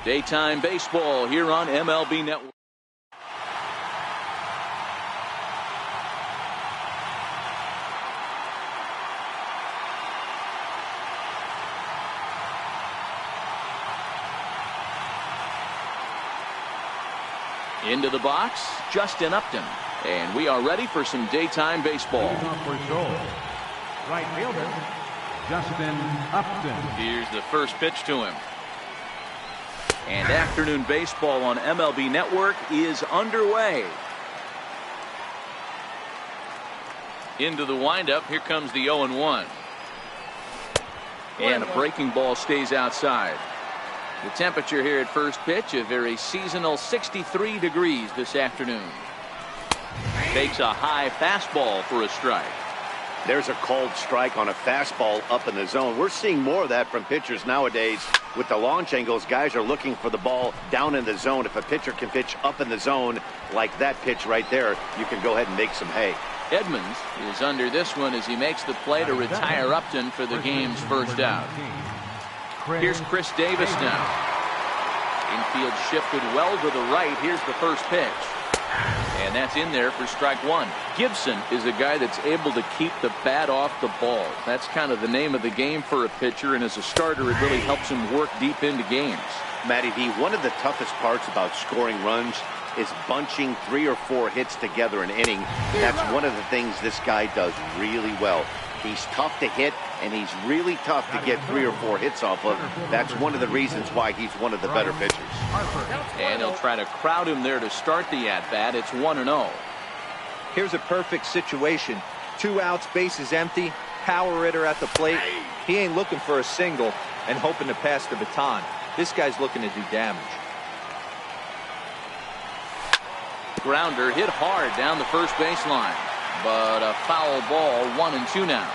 Daytime baseball here on MLB Network. Into the box, Justin Upton. And we are ready for some daytime baseball. Right fielder, Justin Upton. Here's the first pitch to him. And afternoon baseball on MLB Network is underway. Into the windup, here comes the 0-1. And a breaking ball stays outside. The temperature here at first pitch, a very seasonal 63 degrees this afternoon. Takes a high fastball for a strike. There's a called strike on a fastball up in the zone. We're seeing more of that from pitchers nowadays. With the launch angles, guys are looking for the ball down in the zone. If a pitcher can pitch up in the zone like that pitch right there, you can go ahead and make some hay. Edmonds is under this one as he makes the play to retire Upton for the game's first out. Here's Chris Davis now. Infield shifted well to the right. Here's the first pitch. And that's in there for strike one. Gibson is a guy that's able to keep the bat off the ball. That's kind of the name of the game for a pitcher, and as a starter it really helps him work deep into games. Matty V, one of the toughest parts about scoring runs is bunching 3 or 4 hits together an inning. That's one of the things this guy does really well. He's tough to hit, and he's really tough to get 3 or 4 hits off of. That's one of the reasons why he's one of the better pitchers. And he'll try to crowd him there to start the at-bat. It's 1-0. Here's a perfect situation. 2 outs, bases empty, power hitter at the plate. He ain't looking for a single and hoping to pass the baton. This guy's looking to do damage. Grounder hit hard down the first baseline. But a foul ball, 1-2 now.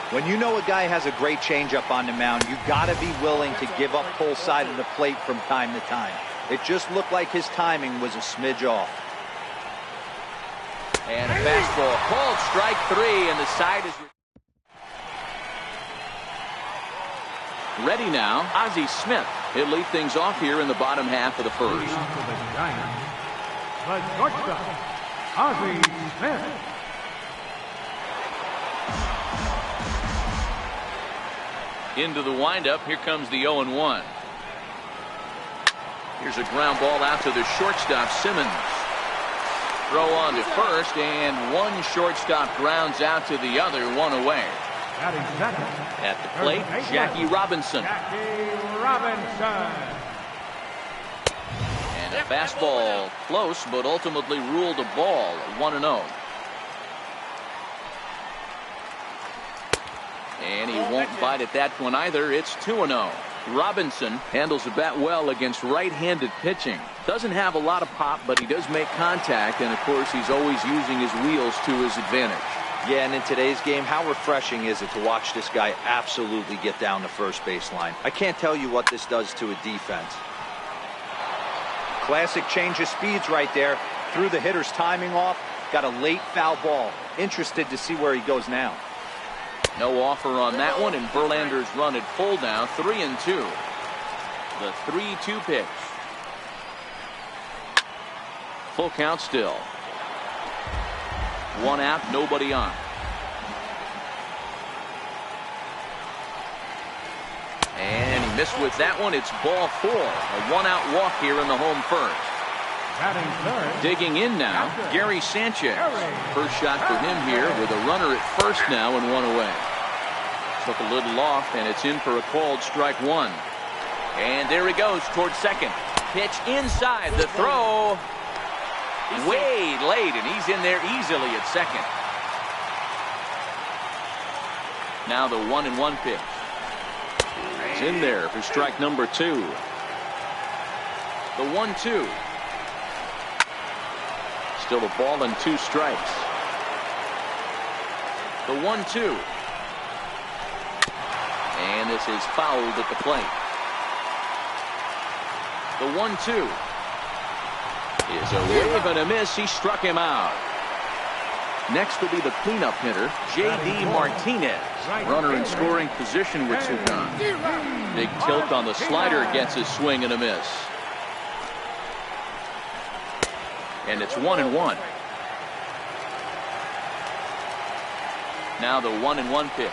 When you know a guy has a great changeup on the mound, you got to be willing to give up pull side of the plate from time to time. It just looked like his timing was a smidge off. And a fastball called strike 3, and the side is ready now. Ozzie Smith. He'll lead things off here in the bottom half of the first. The shortstop, Ozzie Smith. Into the windup, here comes the 0-1. Here's a ground ball out to the shortstop, Simmons. Throw on to first, and one shortstop grounds out to the other, one away. At the plate, Jackie Robinson. And a fastball close, but ultimately ruled a ball, 1-0. And he won't bite at that one either. It's 2-0. Robinson handles the bat well against right-handed pitching. Doesn't have a lot of pop, but he does make contact, and of course he's always using his wheels to his advantage. Yeah, and in today's game, how refreshing is it to watch this guy absolutely get down the first baseline? I can't tell you what this does to a defense. Classic change of speeds right there. Threw the hitter's timing off. Got a late foul ball. Interested to see where he goes now. No offer on that one, and Verlander's run at full now, 3-2. The 3-2 pitch. Full count still. 1 out, nobody on. And he missed with that one. It's ball 4. A 1-out walk here in the home first. Digging in now, Gary Sanchez. First shot for him here with a runner at first now and 1 away. Took a little off, and it's in for a called strike 1. And there he goes towards second. Pitch inside. The throw way late, and he's in there easily at second. Now the 1-1 pitch. It's in there for strike number 2. The 1-2. Still a ball and 2 strikes. The 1-2. And this is fouled at the plate. The 1-2 is a wave and a miss. He struck him out. Next will be the cleanup hitter, J.D. Martinez. Runner in scoring position with two gone. Big tilt on the slider, gets a swing and a miss. And it's 1-1. Now the 1-1 pitch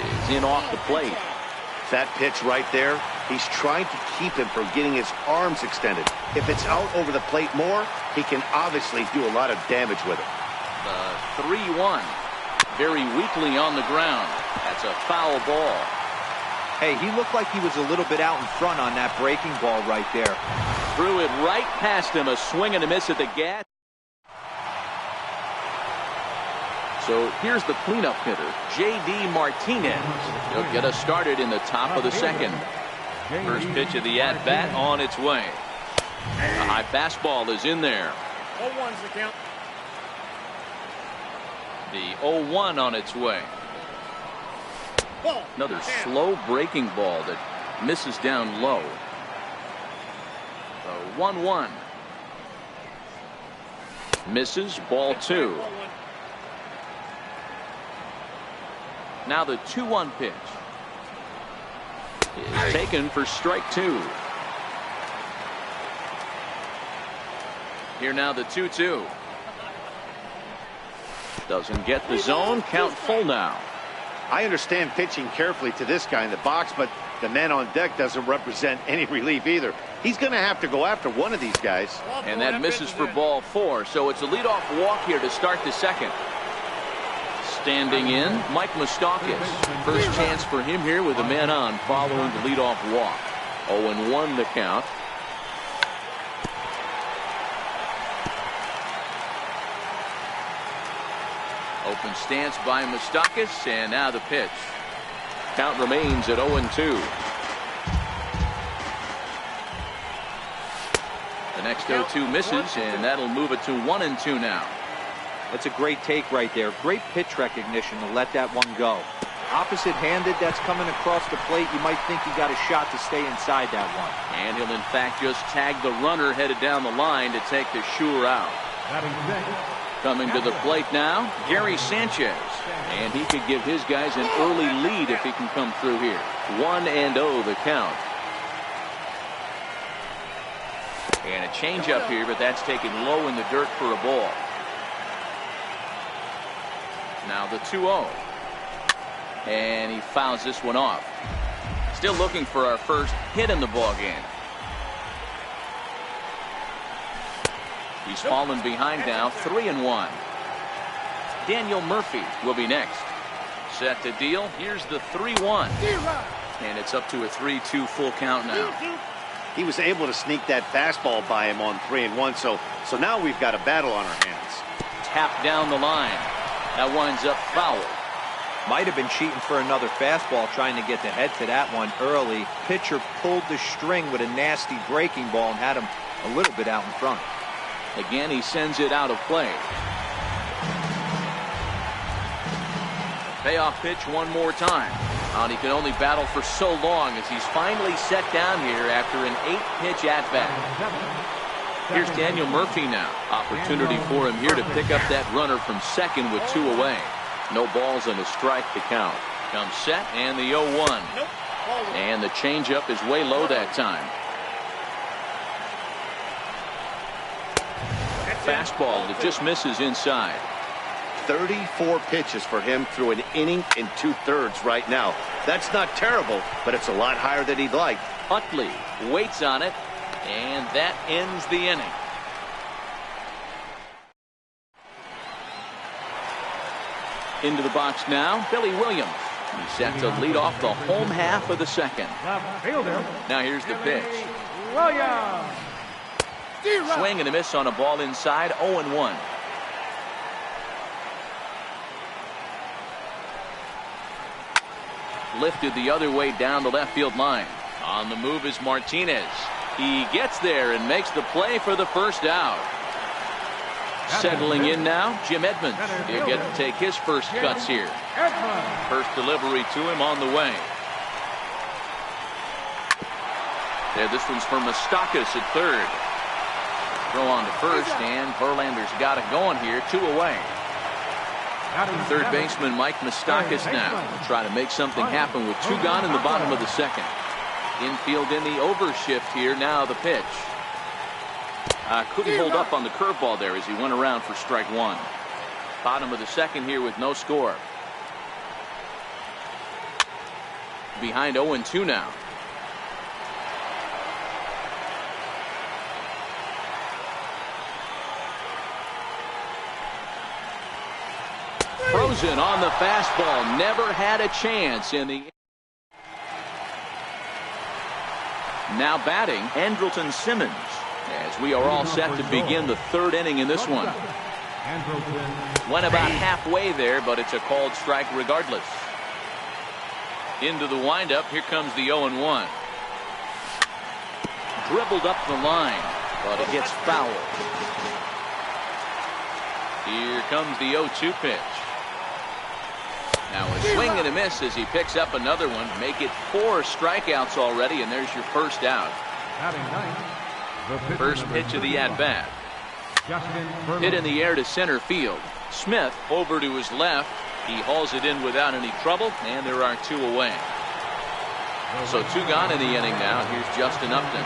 is in off the plate. That pitch right there, he's trying to keep him from getting his arms extended. If it's out over the plate more, he can obviously do a lot of damage with it. The 3-1. Very weakly on the ground. That's a foul ball. Hey, he looked like he was a little bit out in front on that breaking ball right there. Threw it right past him. A swing and a miss at the gas. So here's the cleanup hitter, J.D. Martinez. He'll get us started in the top of the second. First pitch of the at-bat on its way. A high fastball is in there. 0-1's the count. The 0-1 on its way. Another slow breaking ball that misses down low. The 1-1. Misses, ball 2. Now the 2-1 pitch is taken for strike 2. Here now the 2-2. Doesn't get the zone. Count full now. I understand pitching carefully to this guy in the box, but the man on deck doesn't represent any relief either. He's going to have to go after one of these guys. And that misses for ball 4. So it's a leadoff walk here to start the second. Standing in, Mike Moustakas. First chance for him here with a man on following the leadoff walk. 0-1 the count. Open stance by Moustakas, and now the pitch. Count remains at 0-2. The next 0-2 misses, and that'll move it to 1-2 now. That's a great take right there. Great pitch recognition to let that one go. Opposite-handed, that's coming across the plate. You might think he got a shot to stay inside that one. And he'll in fact just tag the runner headed down the line to take the sure out. Coming to the plate now, Gary Sanchez. And he could give his guys an early lead if he can come through here. 1-0 the count. And a changeup here, but that's taken low in the dirt for a ball. Now the 2-0. And he fouls this one off. Still looking for our first hit in the ball game. He's fallen behind now, 3-1. Daniel Murphy will be next. Set to deal. Here's the 3-1. And it's up to a 3-2 full count now. He was able to sneak that fastball by him on 3-1, so now we've got a battle on our hands. Tap down the line. That winds up foul. Might have been cheating for another fastball, trying to get the head to that one early. Pitcher pulled the string with a nasty breaking ball and had him a little bit out in front. Again, he sends it out of play. Payoff pitch one more time. And he can only battle for so long as he's finally set down here after an 8-pitch at-bat. Here's Daniel Murphy now. Opportunity for him here to pick up that runner from second with 2 away. No balls and a strike to count. Comes set and the 0-1. And the changeup is way low that time. Fastball that just misses inside. 34 pitches for him through an inning and 2/3 right now. That's not terrible, but it's a lot higher than he'd like. Utley waits on it, and that ends the inning. Into the box now, Billy Williams. He's set to lead off the home half of the second. Now here's the pitch. Williams. Swing and a miss on a ball inside, 0-1. Lifted the other way down the left field line. On the move is Martinez. He gets there and makes the play for the first out. Settling in now, Jim Edmonds. He'll get to take his first cuts here. First delivery to him on the way. There, this one's for Moustakas at third. throw on to first, and Verlander's got it going here. 2 away. Third baseman Mike Moustakas now will try to make something happen with 2 gone in the bottom of the second. Infield in the overshift here. Now the pitch. Couldn't hold up on the curveball there as he went around for strike 1. Bottom of the second here with no score. Behind 0-2 now. Frozen on the fastball. Never had a chance in the. Now batting, Andrelton Simmons, as we are all set to begin the 3rd inning in this one. Went about halfway there, but it's a called strike regardless. Into the windup. Here comes the 0-1. Dribbled up the line, but it gets fouled. Here comes the 0-2 pitch. Now a swing and a miss as he picks up another one. Make it 4 strikeouts already, and there's your first out. First pitch of the at-bat. Hit in the air to center field. Smith over to his left. He hauls it in without any trouble, and there are 2 away. So 2 gone in the inning now. Here's Justin Upton.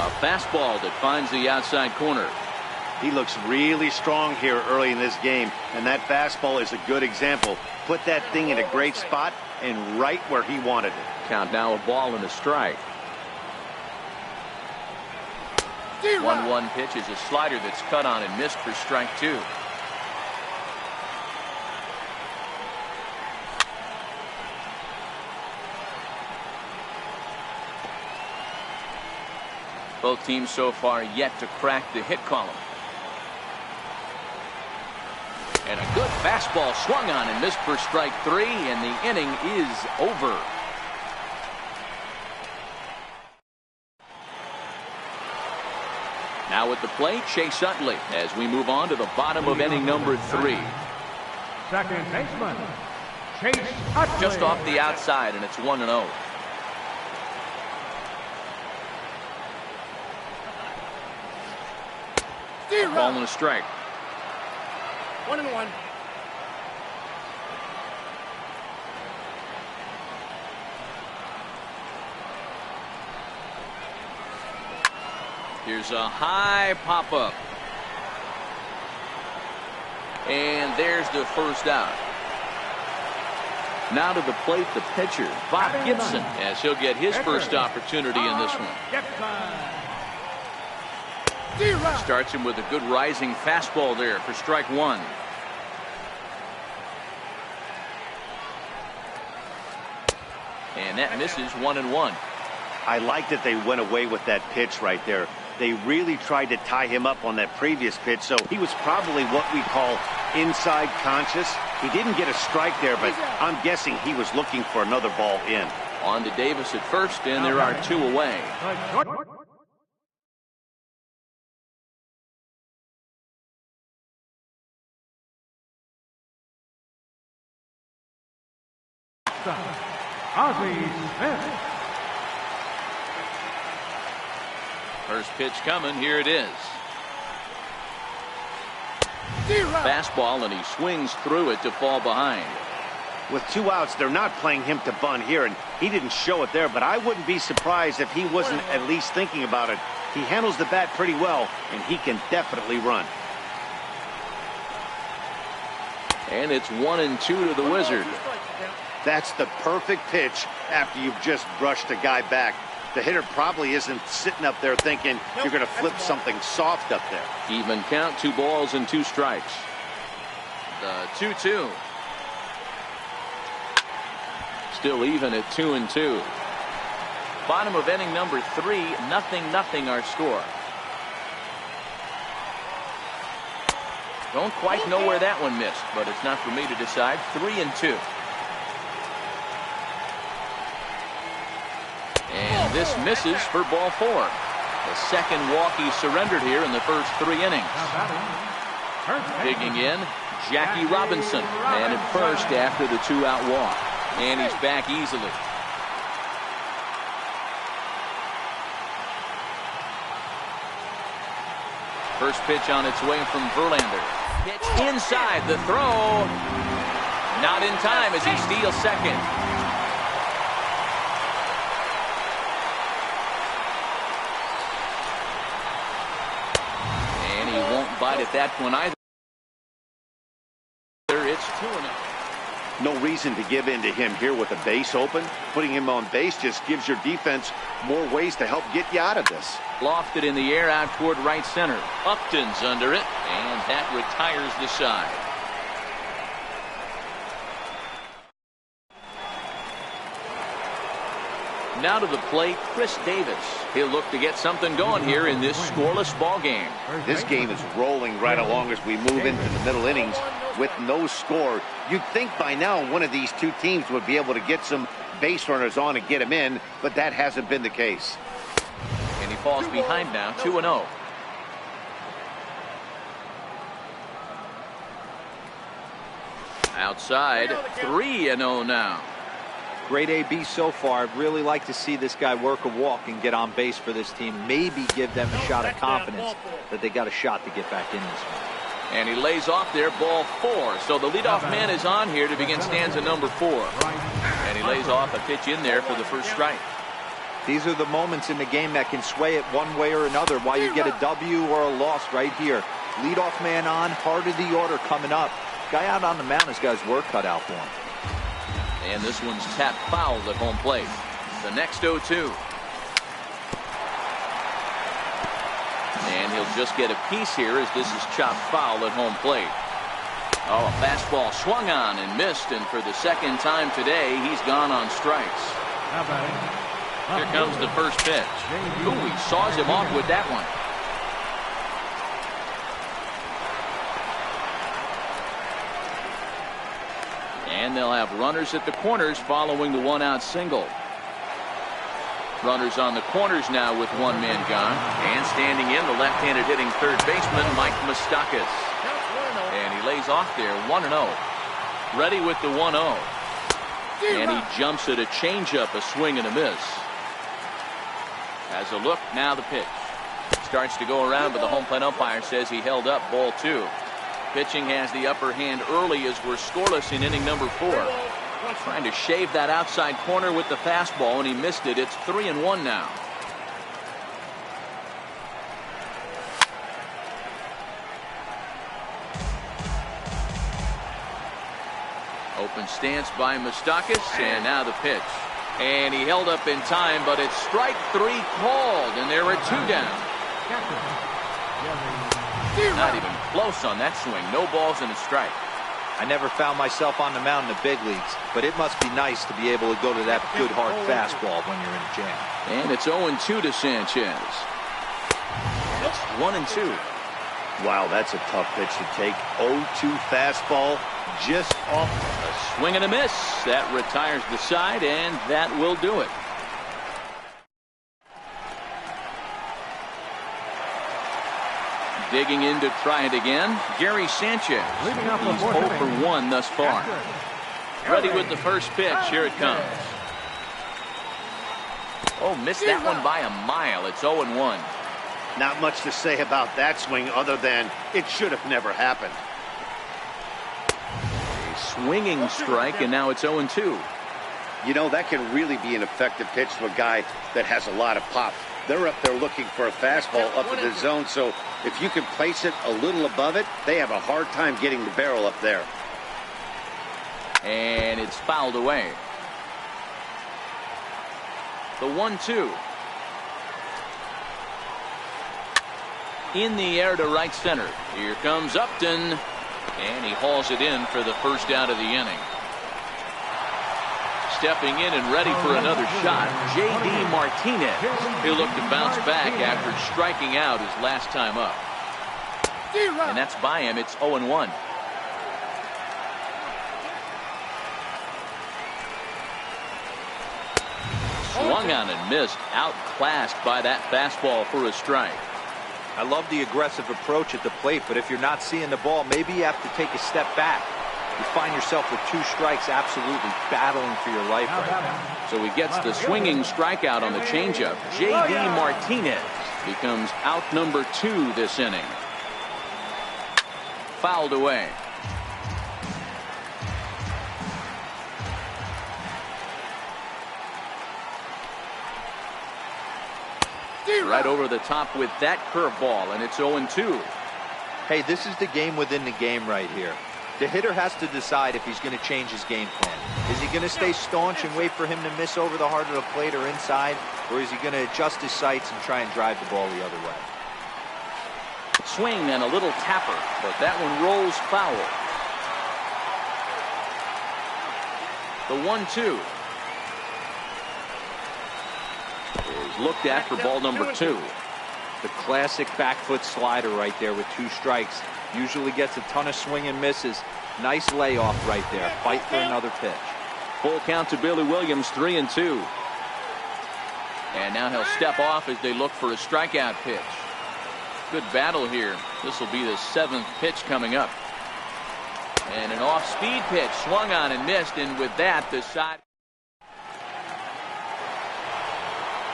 A fastball that finds the outside corner. He looks really strong here early in this game, and that fastball is a good example. Put that thing in a great spot and right where he wanted it. Count now, a ball and a strike. 1-1 pitch is a slider that's cut on and missed for strike 2. Both teams so far yet to crack the hit column. And a good fastball swung on and missed for strike 3, and the inning is over. Now at the plate, Chase Utley, as we move on to the bottom of inning number 3. Second baseman, Chase Utley. Just off the outside, and it's 1-0. Ball and a strike. 1-1. Here's a high pop-up. And there's the first out. Now to the plate, the pitcher, Bob Gibson, as he'll get his first opportunity in this one. Starts him with a good rising fastball there for strike 1. And that misses 1-1. I like that they went away with that pitch right there. They really tried to tie him up on that previous pitch, so he was probably what we call inside conscious. He didn't get a strike there, but I'm guessing he was looking for another ball in. On to Davis at first, and there are 2 away. Smith. First pitch coming. Here it is. Fastball, and he swings through it to fall behind. With 2 outs, they're not playing him to bunt here, and he didn't show it there, but I wouldn't be surprised if he wasn't at least thinking about it. He handles the bat pretty well, and he can definitely run. And it's 1-2 to the Wizard. That's the perfect pitch after you've just brushed a guy back. The hitter probably isn't sitting up there thinking you're going to flip something soft up there. Even count, 2 balls and 2 strikes. The 2-2. Still even at 2-2. Bottom of inning number 3, 0-0 our score. Don't quite know where that one missed, but it's not for me to decide. 3-2. And this misses for ball 4. The second walk he surrendered here in the first 3 innings. Digging in, Jackie Robinson, man at first after the 2-out walk. And he's back easily. First pitch on its way from Verlander. Pitch inside, the throw. Not in time as he steals second. And he won't bite at that one either. It's 2-0. No reason to give in to him here with the base open. Putting him on base just gives your defense more ways to help get you out of this. Lofted in the air out toward right center. Upton's under it, and that retires the side. Now to the plate, Chris Davis. He'll look to get something going here in this scoreless ball game. This game is rolling right along as we move into the middle innings with no score. You'd think by now one of these two teams would be able to get some base runners on and get them in, but that hasn't been the case. And he falls behind now, 2-0. Outside, 3-0 now. Great AB so far. I'd really like to see this guy work a walk and get on base for this team. Maybe give them a shot of confidence that they got a shot to get back in this one. And he lays off there, ball 4. So the leadoff man is on here to begin stanza number 4. And he lays off a pitch in there for the first strike. These are the moments in the game that can sway it one way or another. Why you get a W or a loss right here. Leadoff man on, heart of the order coming up. Guy out on the mound has got his work cut out for him. And this one's tapped foul at home plate. The next 0-2. And he'll just get a piece here as this is chopped foul at home plate. Oh, a fastball swung on and missed, and for the second time today, he's gone on strikes. Here comes the first pitch. Ooh, he saws him off with that one. And they'll have runners at the corners following the one-out single. Runners on the corners now with one man gone. And standing in, the left-handed hitting third baseman, Mike Moustakas. And he lays off there, 1-0. Ready with the 1-0. And he jumps at a changeup, a swing and a miss. Has a look, now the pitch. Starts to go around, but the home plate umpire says he held up, ball 2. Pitching has the upper hand early as we're scoreless in inning number 4. Trying to shave that outside corner with the fastball, and he missed it. It's 3-1 now. Open stance by Moustakas, and now the pitch. And he held up in time, but it's strike 3 called, and there are 2 down. Not even close on that swing. No balls and a strike. I never found myself on the mound in the big leagues, but it must be nice to be able to go to that good hard fastball when you're in a jam. And it's 0-2 to Sanchez. It's 1-2. Wow, that's a tough pitch to take. 0-2 fastball just off. A swing and a miss. That retires the side, and that will do it. Digging in to try it again, Gary Sanchez. He's 0 for 1 thus far. Ready with the first pitch. Here it comes. Oh, missed that one by a mile. It's 0-1. Not much to say about that swing other than it should have never happened. A swinging strike, and now it's 0-2. You know, that can really be an effective pitch to a guy that has a lot of pop. They're up there looking for a fastball up in the zone, so if you can place it a little above it, they have a hard time getting the barrel up there. And it's fouled away. The 1-2. In the air to right center. Here comes Upton, and he hauls it in for the first out of the inning. Stepping in and ready for another shot, J.D. Martinez. He'll look to bounce back after striking out his last time up. And that's by him. It's 0-1. Swung on and missed. Outclassed by that fastball for a strike. I love the aggressive approach at the plate, but if you're not seeing the ball, maybe you have to take a step back. You find yourself with 2 strikes, absolutely battling for your life right now. So he gets the swinging strikeout on the changeup. J.D. Martinez becomes out number 2 this inning. fouled away. Right over the top with that curveball, and it's 0-2. Hey, this is the game within the game right here. The hitter has to decide if he's going to change his game plan. Is he going to stay staunch and wait for him to miss over the heart of the plate or inside, or is he going to adjust his sights and try and drive the ball the other way? Swing and a little tapper, but that one rolls foul. The 1-2 is looked at for ball number 2. The classic back foot slider right there with 2 strikes. Usually gets a ton of swing and misses. Nice layoff right there. Fight for another pitch. Full count to Billy Williams, 3-2. And now he'll step off as they look for a strikeout pitch. Good battle here. This will be the 7th pitch coming up. And an off-speed pitch swung on and missed, and with that the side.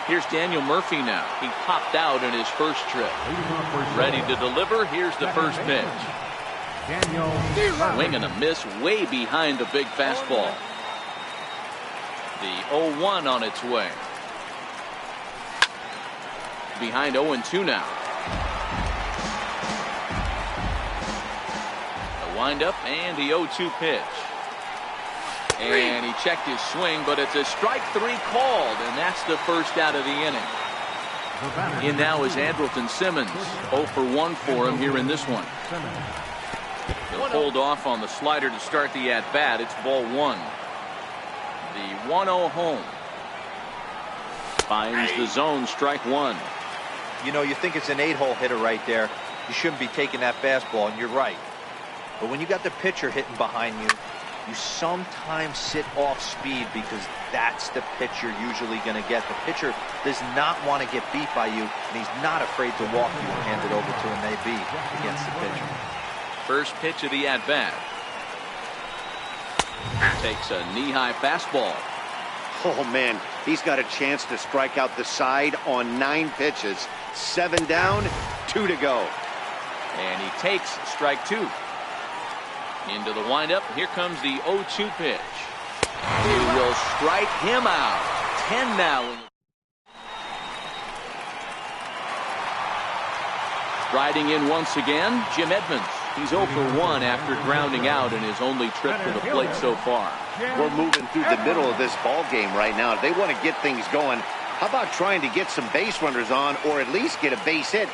Here's Daniel Murphy now. He popped out in his first trip. Ready to deliver. Here's the first pitch. Swing and a miss way behind the big fastball. The 0-1 on its way. Behind 0-2 now. The windup and the 0-2 pitch. And he checked his swing, but it's a strike 3 called, and that's the first out of the inning. In now is Andrelton Simmons. 0 for 1 for him here in this one. He'll hold off on the slider to start the at-bat. It's ball 1. The 1-0 home. Finds the zone, strike 1. You know, you think it's an 8-hole hitter right there. You shouldn't be taking that fastball, and you're right. But when you got the pitcher hitting behind you, you sometimes sit off speed because that's the pitch you're usually going to get. The pitcher does not want to get beat by you, and he's not afraid to walk you and hand it over to an AB against the pitcher. First pitch of the at-bat. Takes a knee-high fastball. Oh, man, he's got a chance to strike out the side on 9 pitches. 7 down, 2 to go. And he takes strike 2. Into the windup. Here comes the 0-2 pitch. He will strike him out. 10 now. Riding in once again, Jim Edmonds. He's 0 for 1 after grounding out in his only trip to the plate so far. We're moving through the middle of this ball game right now. If they want to get things going, how about trying to get some base runners on or at least get a base hit?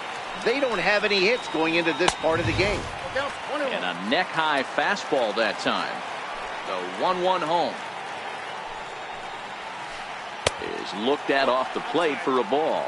They don't have any hits going into this part of the game. And a neck-high fastball that time. The 1-1 home is looked at off the plate for a ball.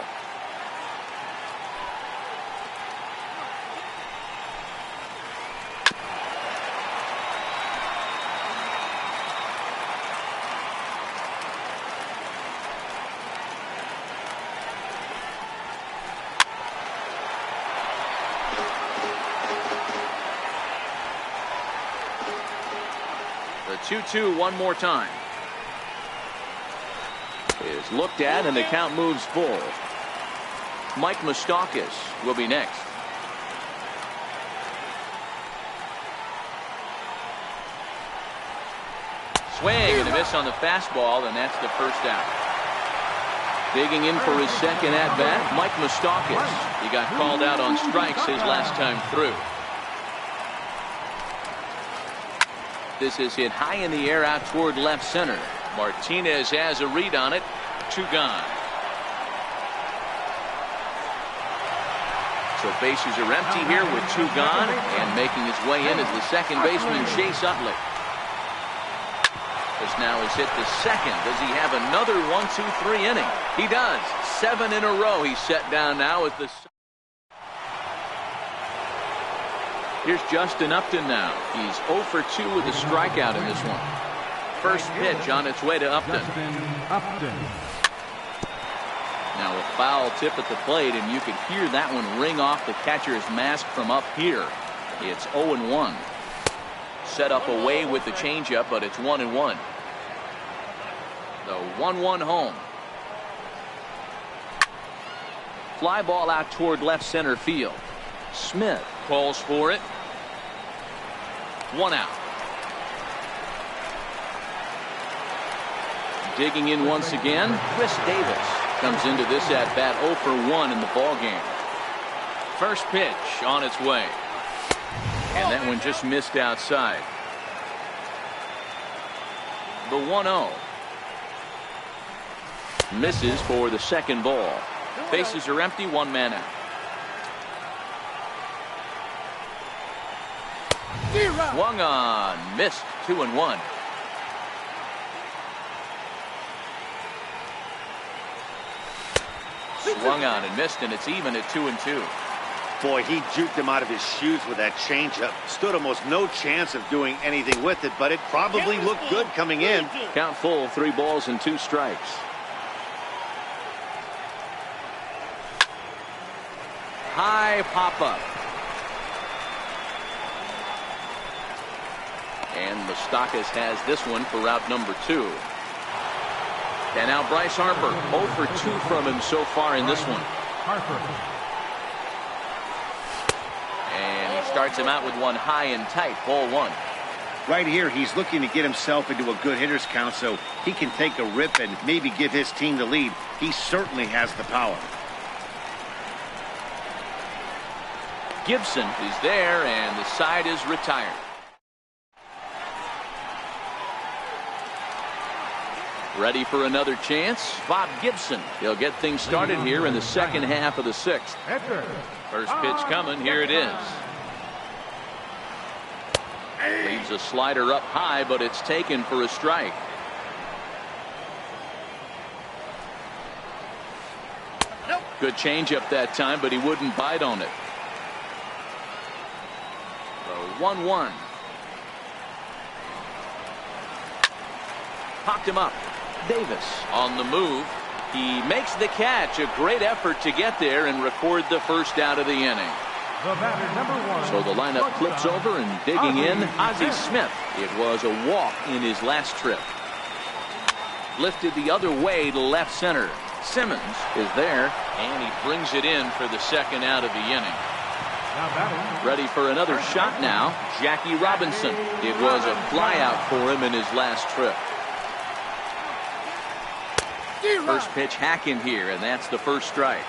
The 2-2 one more time. Is looked at and the count moves full. Mike Moustakas will be next. Swing and a miss on the fastball, and that's the first out. Digging in for his second at-bat, Mike Moustakas. He got called out on strikes his last time through. This is hit high in the air out toward left center. Martinez has a read on it. 2 gone. So bases are empty here with 2 gone, and making his way in is the second baseman, Chase Utley. This now has hit the second. Does he have another 1-2-3 inning? He does. 7 in a row. He's set down now as the. Here's Justin Upton now. He's 0 for 2 with a strikeout in this one. First pitch on its way to Upton. Now a foul tip at the plate, and you could hear that one ring off the catcher's mask from up here. It's 0-1. Set up away with the changeup, but it's 1-1. The 1-1 home. Fly ball out toward left center field. Smith calls for it. 1 out. Digging in once again, Chris Davis comes into this at bat 0 for 1 in the ball game. First pitch on its way. And that one just missed outside. The 1-0. Misses for the second ball. Bases are empty, 1 man out. Swung on, missed, 2-1. Swung on and missed, and it's even at 2-2. Boy, he juked him out of his shoes with that changeup. Stood almost no chance of doing anything with it, but it probably looked good coming in. Count full, 3 balls and 2 strikes. High pop-up. And Moustakas has this one for route number 2. And now Bryce Harper, 0 for 2 from him so far in this one. And he starts him out with one high and tight, ball 1. Right here, he's looking to get himself into a good hitter's count so he can take a rip and maybe give his team the lead. He certainly has the power. Gibson is there, and the side is retired. Ready for another chance, Bob Gibson. He'll get things started here in the second half of the 6th. First pitch coming, here it is. Leaves a slider up high, but it's taken for a strike. Good changeup that time, but he wouldn't bite on it. So 1-1. Popped him up. Davis on the move. He makes the catch. A great effort to get there and record the first out of the inning. So the lineup flips over, and digging in, Ozzie Smith. It was a walk in his last trip. Lifted the other way to left center. Simmons is there, and he brings it in for the second out of the inning. Ready for another shot now, Jackie Robinson. It was a flyout for him in his last trip. First pitch hack in here, and that's the first strike.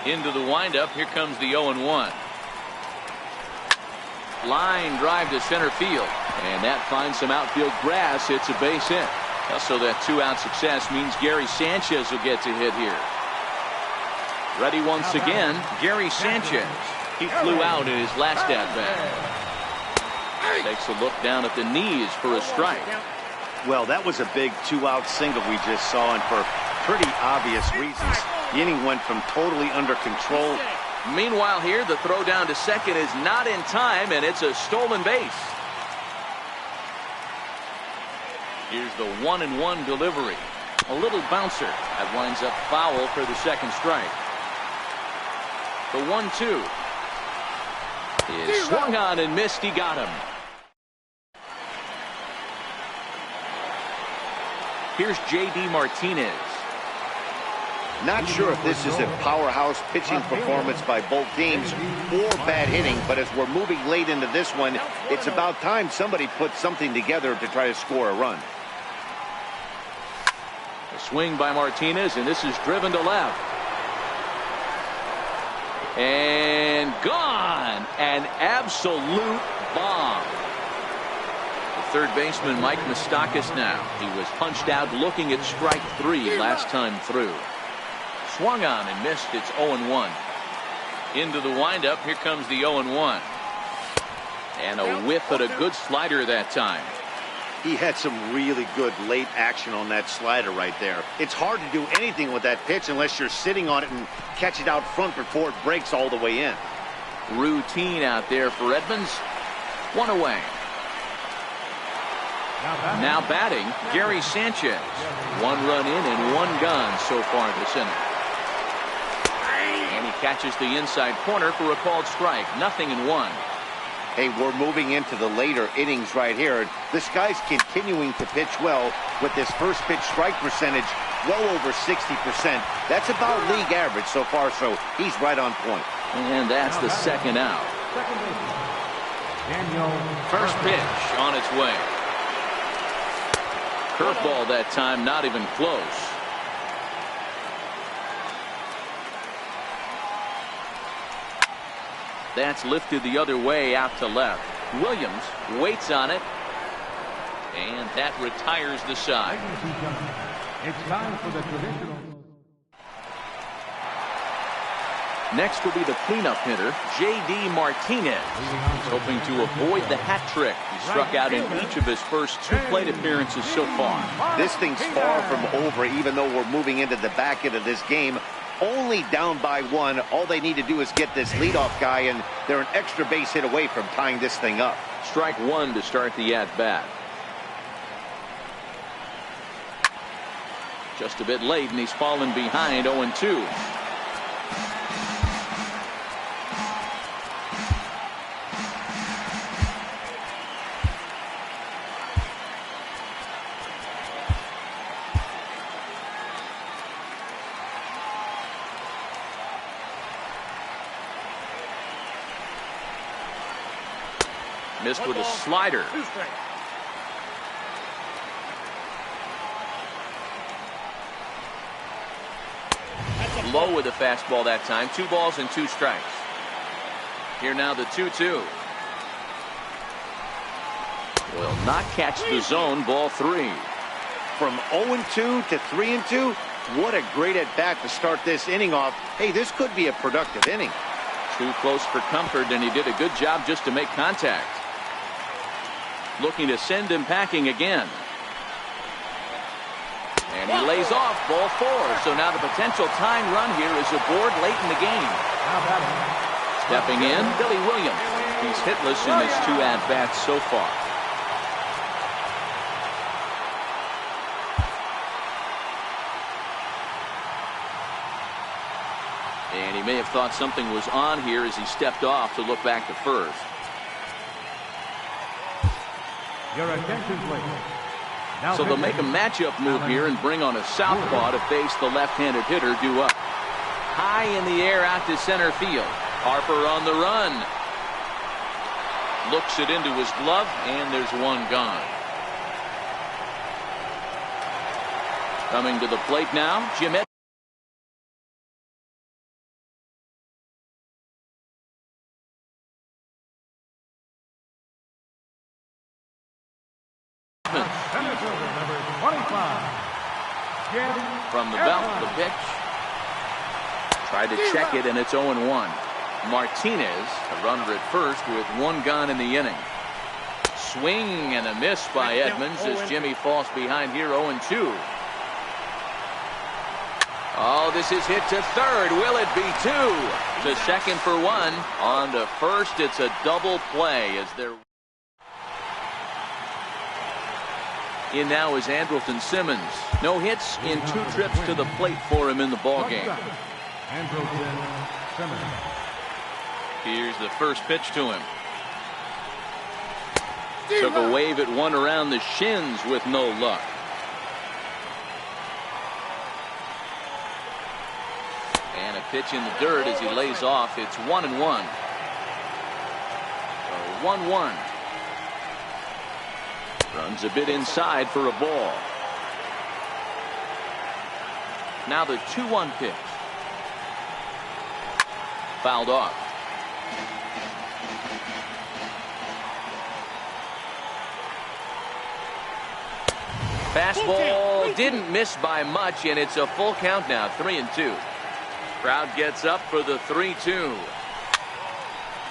Into the windup, here comes the 0-1. Line drive to center field, and that finds some outfield grass. It's a base hit. So that 2-out success means Gary Sanchez will get to hit here. Ready once again, Gary Sanchez. He flew out in his last at-bat. Takes a look down at the knees for a strike. Well, that was a big 2-out single we just saw, and for pretty obvious reasons. The inning went from totally under control. Meanwhile here, the throw down to second is not in time, and it's a stolen base. Here's the 1-1 delivery. A little bouncer. That winds up foul for the second strike. The 1-2 is swung on and missed. He got him. Here's J.D. Martinez. Not sure if this is a powerhouse pitching performance by both teams or bad hitting, but as we're moving late into this one, it's about time somebody puts something together to try to score a run. A swing by Martinez, and this is driven to left. And gone. An absolute bomb. Third baseman Mike Moustakas now. He was punched out looking at strike 3 last time through. Swung on and missed. It's 0-1. Into the windup. Here comes the 0-1. And a whiff at a good slider that time. He had some really good late action on that slider right there. It's hard to do anything with that pitch unless you're sitting on it and catch it out front before it breaks all the way in. Routine out there for Edmonds. 1 away. Now batting, Gary Sanchez. 1 run in and 1 gone so far this inning. And he catches the inside corner for a called strike. 0-1. Hey, we're moving into the later innings right here. This guy's continuing to pitch well with this first pitch strike percentage well over 60%. That's about league average so far, so he's right on point. And that's the second out. First pitch on its way. Curveball that time, not even close. That's lifted the other way out to left. Williams waits on it, and that retires the side. It's time for the traditional. Next will be the cleanup hitter, J.D. Martinez. He's hoping to avoid the hat trick. He struck out in each of his first 2 plate appearances so far. This thing's far from over, even though we're moving into the back end of this game. Only down by 1. All they need to do is get this leadoff guy, and they're an extra base hit away from tying this thing up. Strike 1 to start the at-bat. Just a bit late, and he's fallen behind 0-2. Missed with a slider. Low with a fastball that time. 2 balls and 2 strikes. Here now the 2-2. Will not catch the zone. Ball 3. From 0-2 to 3-2, what a great at-bat to start this inning off. Hey, this could be a productive inning. Too close for comfort, and he did a good job just to make contact. Looking to send him packing again. And he lays off. Ball 4. So now the potential tying run here is aboard late in the game. Stepping in, Billy Williams. He's hitless in his 2 at-bats so far. And he may have thought something was on here as he stepped off to look back to first. Your attention, please. Now So they'll make a matchup move here and bring on a southpaw to face the left-handed hitter due up. High in the air out to center field. Harper on the run. Looks it into his glove, and there's 1 gone. Coming to the plate now, Jim Edmonds. Number 25. From the belt, the pitch. Tried to check it, and it's 0-1. Martinez, a runner at first with 1 gone in the inning. Swing and a miss by Edmonds as Jimmy falls behind here 0-2. Oh, this is hit to third. Will it be 2? To second for 1. On to first, it's a double play as they're... In now is Andrelton Simmons. No hits in 2 trips to the plate for him in the ballgame. Andrelton Simmons. Here's the first pitch to him. Took a wave at 1 around the shins with no luck. And a pitch in the dirt as he lays off. It's 1-1. 1-1. Runs a bit inside for a ball. Now the 2-1 pitch. Fouled off. Fastball didn't miss by much, and it's a full count now, 3-2. Crowd gets up for the 3-2.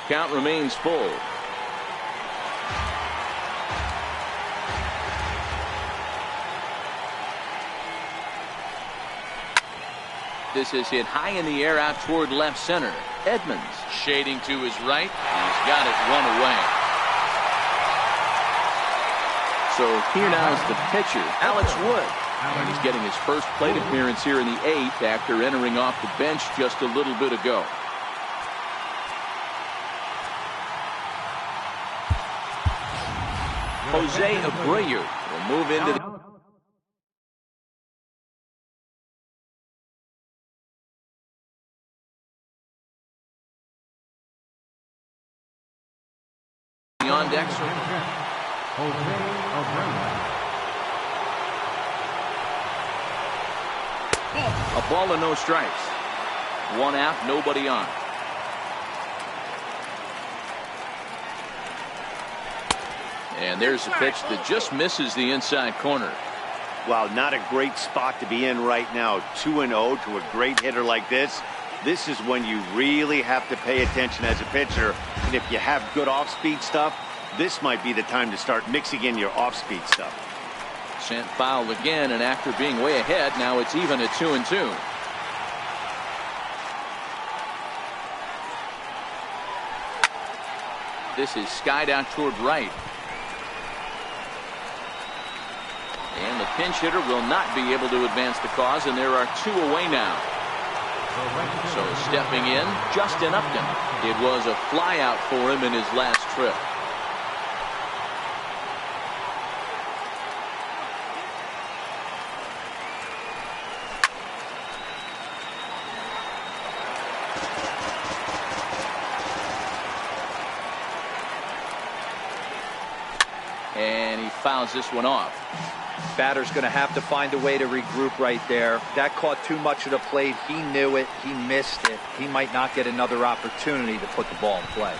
Count remains full. This is hit high in the air out toward left center. Edmonds shading to his right. He's got it 1 away. So here now is the pitcher, Alex Wood. And he's getting his first plate appearance here in the 8th after entering off the bench just a little bit ago. Jose Abreu will move into the on deck, sir? A ball and no strikes. One out, nobody on. And there's a pitch that just misses the inside corner. Well, not a great spot to be in right now. 2-0 to a great hitter like this. This is when you really have to pay attention as a pitcher. And if you have good off-speed stuff, this might be the time to start mixing in your off-speed stuff. Sent foul again, and after being way ahead, now it's even at 2-2. This is skied out toward right. And the pinch hitter will not be able to advance the cause, and there are 2 away now. So stepping in, Justin Upton. It was a flyout for him in his last trip. And he fouls this one off. Batter's going to have to find a way to regroup right there. That caught too much of the plate. He knew it. He missed it. He might not get another opportunity to put the ball in play.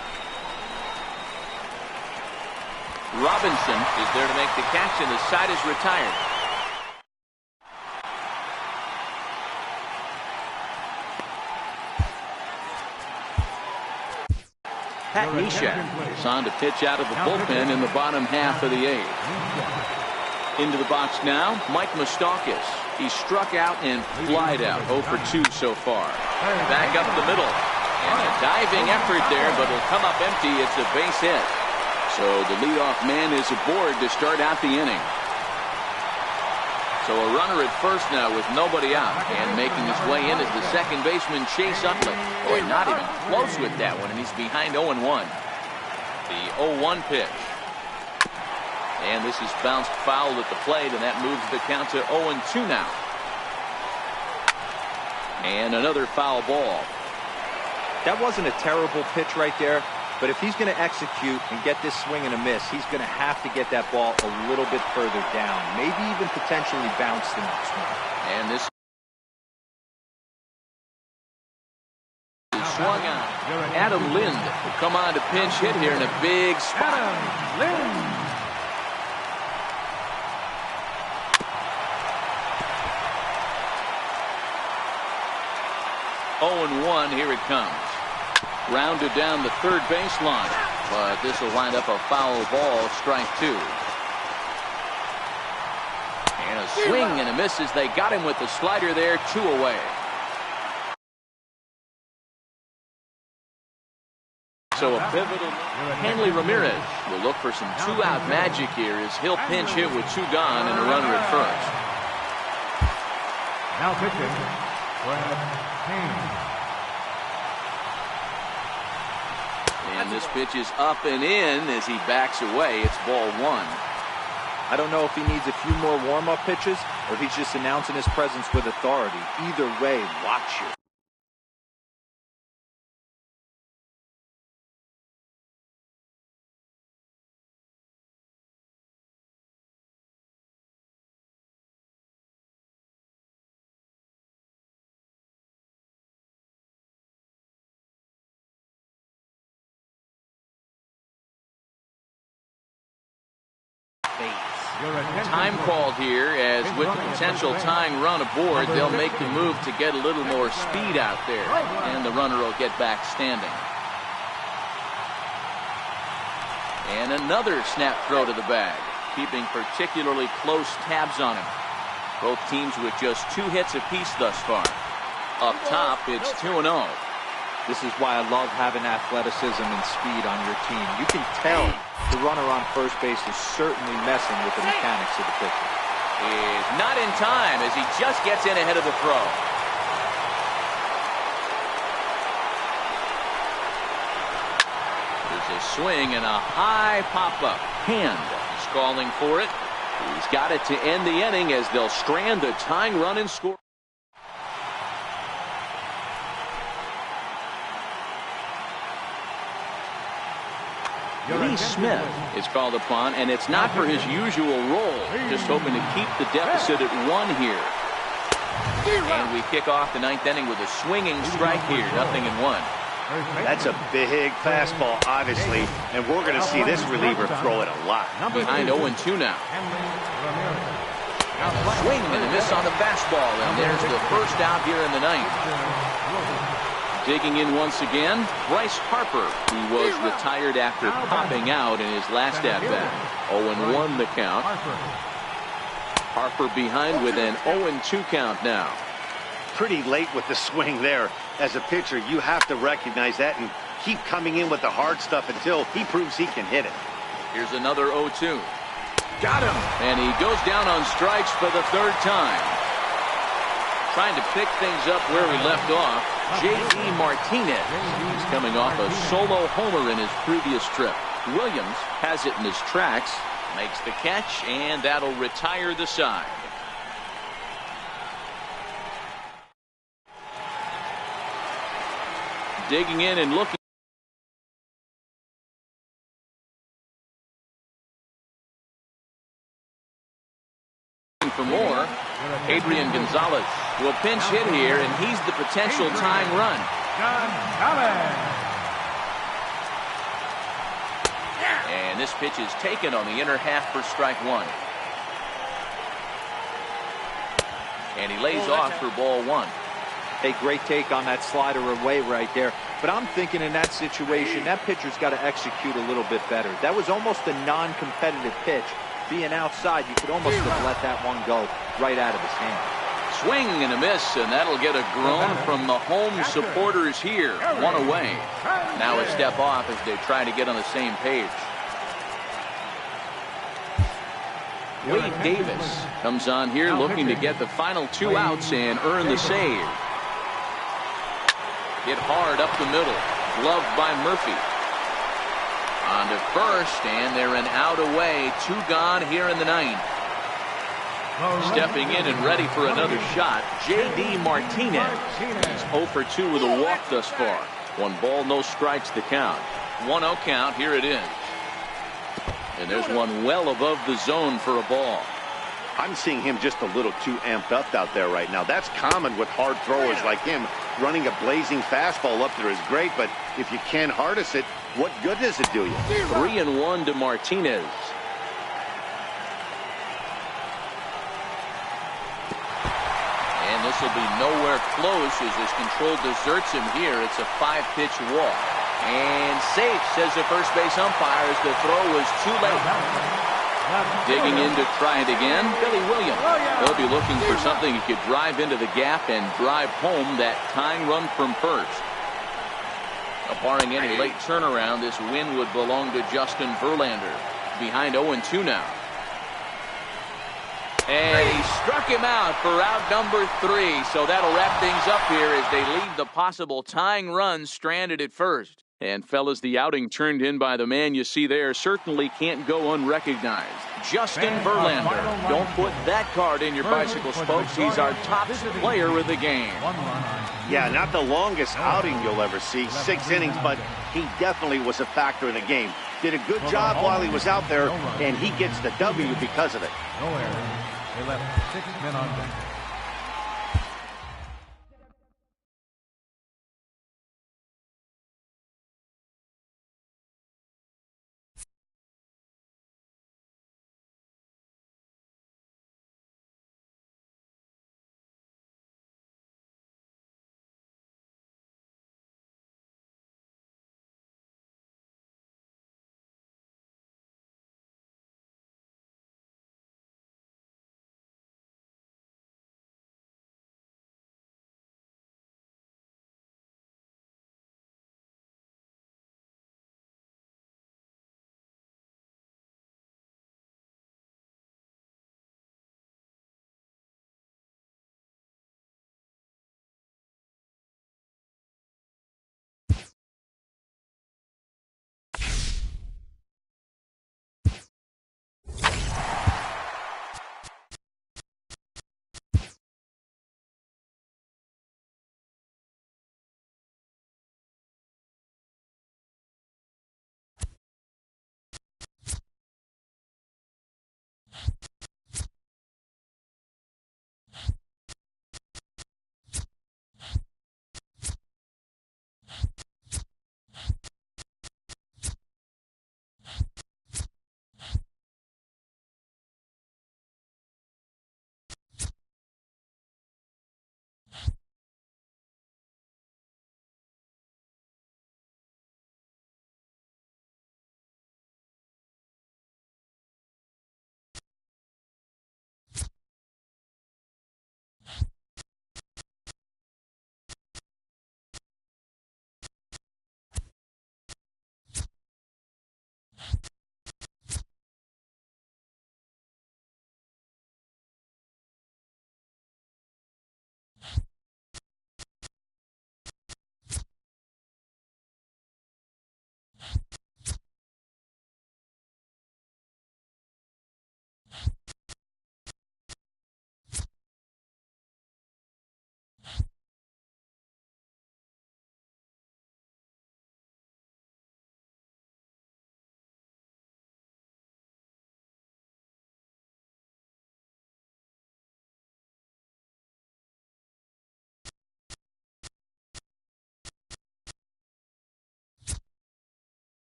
Robinson is there to make the catch, and the side is retired. Pat Neshek is on to pitch out of the bullpen in the bottom half of the 8th. Into the box now, Mike Moustakas. He struck out and flied out. 0 for 2 so far. Back up the middle. And a diving effort there, but it'll come up empty. It's a base hit. So the leadoff man is aboard to start out the inning. So a runner at first now with nobody out. And making his way in is the second baseman, Chase Utley. Boy, not even close with that one, and he's behind 0-1. The 0-1 pitch. And this is bounced foul at the plate, and that moves the count to 0-2 now. And another foul ball. That wasn't a terrible pitch right there, but if he's going to execute and get this swing and a miss, he's going to have to get that ball a little bit further down, maybe even potentially bounce the next one. And this is swung on. Adam Lind will come on to pinch hit here in a big spot. Adam Lind. 0-1, here it comes. Rounded down the third baseline, but this will wind up a foul ball, strike 2. And a swing and a miss as they got him with the slider there, 2 away. So a pivotal. Hanley Ramirez will look for some 2-out magic here as he'll pinch hit with 2 gone and a runner at first. Now pitching, Brad Haynes. And this pitch is up and in as he backs away. It's ball 1. I don't know if he needs a few more warm-up pitches or he's just announcing his presence with authority. Either way, watch it. Time called here, as with the potential tying run aboard, they'll make the move to get a little more speed out there, and the runner will get back standing. And another snap throw to the bag, keeping particularly close tabs on him. Both teams with just 2 hits apiece thus far. Up top, it's 2-0. This is why I love having athleticism and speed on your team. You can tell the runner on first base is certainly messing with the mechanics of the pitcher. Is not in time as he just gets in ahead of the throw. There's a swing and a high pop-up. Hand is calling for it. He's got it to end the inning as they'll strand the tying run and score. Lee Smith is called upon, and it's not for his usual role. Just hoping to keep the deficit at 1 here. And we kick off the 9th inning with a swinging strike here, 0-1. That's a big fastball, obviously, and we're going to see this reliever throw it a lot. Behind 0-2 now. Swing and a miss on the fastball, and there's the first out here in the 9th. Digging in once again, Bryce Harper. He was retired after popping out in his last at-bat. 0-1 the count. Harper behind with an 0-2 count now. Pretty late with the swing there. As a pitcher, you have to recognize that and keep coming in with the hard stuff until he proves he can hit it. Here's another 0-2. Got him! And he goes down on strikes for the 3rd time. Trying to pick things up where we left off, J.D. Martinez. He's coming off a solo homer in his previous trip. Williams has it in his tracks, makes the catch, and that'll retire the side. Digging in and looking for more. Adrian Gonzalez will pinch hit here, and he's the potential tying run. And this pitch is taken on the inner half for strike 1. And he lays off for ball 1. A great take on that slider away right there. But I'm thinking in that situation, that pitcher's got to execute a little bit better. That was almost a non-competitive pitch. Being outside, you could almost have let that one go right out of his hand. Swing and a miss, and that'll get a groan from the home supporters here. 1 away. Now a step off as they try to get on the same page. Wade Davis comes on here looking to get the final 2 outs and earn the save. Hit hard up the middle. Gloved by Murphy. On to first, and they're an out away. 2 gone here in the 9th. Stepping in and ready for another shot, J.D. Martinez. He's 0 for 2 with a walk thus far. 1 ball, no strikes to count. 1-0 count. Here it is. And there's one well above the zone for a ball. I'm seeing him just a little too amped up out there right now. That's common with hard throwers like him. Running a blazing fastball up there is great, but if you can't harness it, what good does it do you? 3-1 to Martinez. And this will be nowhere close as his control deserts him here. It's a 5-pitch walk. And safe, says the first base umpire, as the throw was too late. Digging in to try it again, Billy Williams. He'll be looking for something he could drive into the gap and drive home that tying run from first. Barring any late turnaround, this win would belong to Justin Verlander. Behind 0-2 now. And he struck him out for out number 3. So that'll wrap things up here as they leave the possible tying run stranded at first. And fellas, the outing turned in by the man you see there certainly can't go unrecognized. Justin Verlander. Don't put that card in your bicycle spokes. He's our top player of the game. Yeah, not the longest outing you'll ever see. 6 innings, but he definitely was a factor in the game. Did a good job while he was out there, and he gets the W because of it. No errors. They left 6 men on base.